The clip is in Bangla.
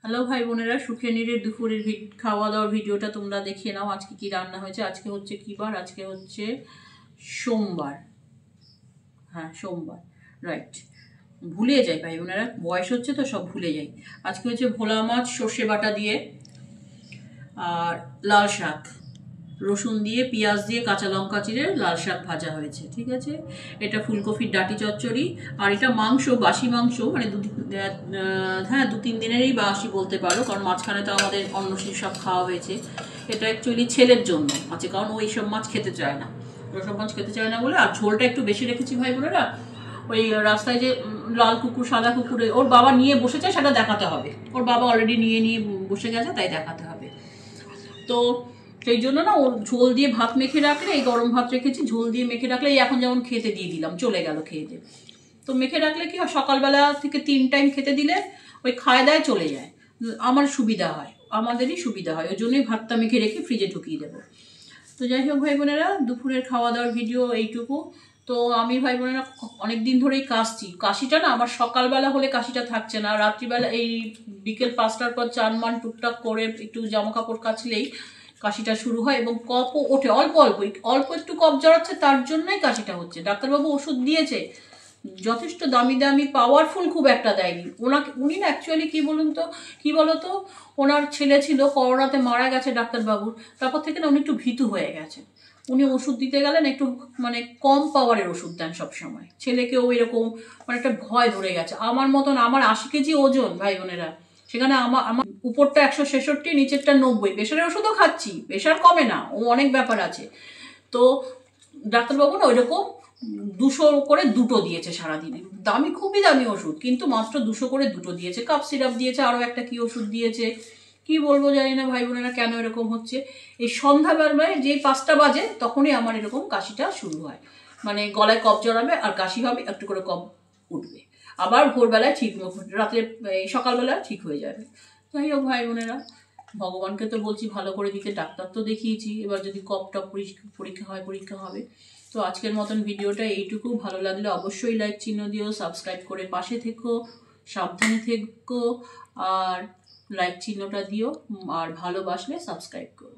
হ্যালো ভাই বোনেরা, সুখে নিরে দুপুরের খাওয়া দাওয়ার ভিডিওটা তোমরা দেখিয়ে নাও। আজকে কি রান্না হয়েছে। আজকে হচ্ছে কি বার? আজকে হচ্ছে সোমবার। হ্যাঁ, সোমবার, রাইট। ভুলে যাই ভাই বোনেরা, বয়স হচ্ছে তো সব ভুলে যাই। আজকে হচ্ছে ভোলা মাছ সর্ষে বাটা দিয়ে আর লাল শাক, রসুন দিয়ে পেঁয়াজ দিয়ে কাঁচা লঙ্কা চিড়ে লাল শাক ভাজা হয়েছে, ঠিক আছে। এটা ফুলকপির ডাঁটি চচ্চড়ি। আর এটা মাংস, বাসি মাংস, মানে হ্যাঁ 2-3 দিনেরই বাসি বলতে পারো, কারণ মাঝখানে তো আমাদের অন্য সব খাওয়া হয়েছে। এটা অ্যাকচুয়ালি ছেলের জন্য আছে, কারণ ওই সব মাছ খেতে চায় না, ওসব মাছ খেতে চায় না বলে। আর ঝোলটা একটু বেশি রেখেছি ভাই বোনেরা। ওই রাস্তায় যে লাল কুকুর সাদা কুকুরে ওর বাবা নিয়ে বসেছে, সেটা দেখাতে হবে। ওর বাবা অলরেডি নিয়ে বসে গেছে, তাই দেখাতে হবে। তো সেই জন্য না, ওর ঝোল দিয়ে ভাত মেখে রাখলে, এই গরম ভাত রেখেছি, ঝোল দিয়ে মেখে রাখলে, এই এখন যেমন খেতে দিয়ে দিলাম, চলে গেল খেতে। তো মেখে রাখলে কি হয়, সকালবেলা থেকে 3 টাইম খেতে দিলে ওই খায় দায় চলে যায়। আমার সুবিধা হয়, আমাদেরই সুবিধা হয়, ওই জন্যই ভাতটা মেখে রেখে ফ্রিজে ঢুকিয়ে দেবো। তো যাই হোক ভাই বোনেরা, দুপুরের খাওয়া দাওয়ার ভিডিও এইটুকু। তো আমি ভাই বোনেরা অনেকদিন ধরেই কাশিটা না আমার সকালবেলা হলে কাশিটা থাকছে না, রাত্রিবেলা এই বিকেল 5টার পর চান মান টুকটাক করে একটু জামা কাপড় কাচলেই কাশিটা শুরু হয়, এবং কফও ওঠে অল্প অল্প অল্প একটু কফ জড়াচ্ছে, তার জন্যই কাশিটা হচ্ছে। ডাক্তারবাবু ওষুধ দিয়েছে, যথেষ্ট দামি দামি পাওয়ারফুল খুব একটা দেয়নি। উনি না অ্যাকচুয়ালি কি বলতো, ওনার ছেলে ছিল করোনাতে মারা গেছে ডাক্তারবাবুর, তারপর থেকে না উনি একটু ভীতু হয়ে গেছে। উনি ওষুধ দিতে গেলেন একটু মানে কম পাওয়ারের ওষুধ দেন সবসময়। ছেলেকেও এরকম মানে একটা ভয় ধরে গেছে। আমার মতন, আমার 80 কেজি ওজন ভাই বোনেরা, সেখানে আমার উপরটা 166, নিচেরটা 90। প্রেশারের ওষুধও খাচ্ছি, প্রেশার কমে না, ও অনেক ব্যাপার আছে। তো ডাক্তারবাবু না ওইরকম 200 করে দুটো দিয়েছে সারাদিনে, দামি খুবই দামি ওষুধ, কিন্তু মাত্র 200 করে দুটো দিয়েছে। কাপ সিরাপ দিয়েছে, আরও একটা কি ওষুধ দিয়েছে, কি বলবো জানি না ভাই বোনেরা কেন এরকম হচ্ছে। এই সন্ধ্যাবেলায় যে 5টা বাজে তখনই আমার এরকম কাশিটা শুরু হয়, মানে গলায় কফ জড়াবে আর কাশি হবে, একটু করে কফ উঠবে, আবার ভোরবেলায় ঠিক, রাত্রে সকালবেলায় ঠিক হয়ে যাবে। যাই হোক ভাই বোনেরা, ভগবানকে তো বলছি ভালো করে দিতে, ডাক্তার তো দেখিয়েছি, এবার যদি কফটা পরীক্ষা হবে। তো আজকের মতন ভিডিওটা এইটুকু। ভালো লাগলে অবশ্যই লাইক চিহ্ন দিও, সাবস্ক্রাইব করে পাশে থেকো, সাবধানে থেকো, আর লাইক চিহ্নটা দিও, আর ভালোবাসলে সাবস্ক্রাইব করো।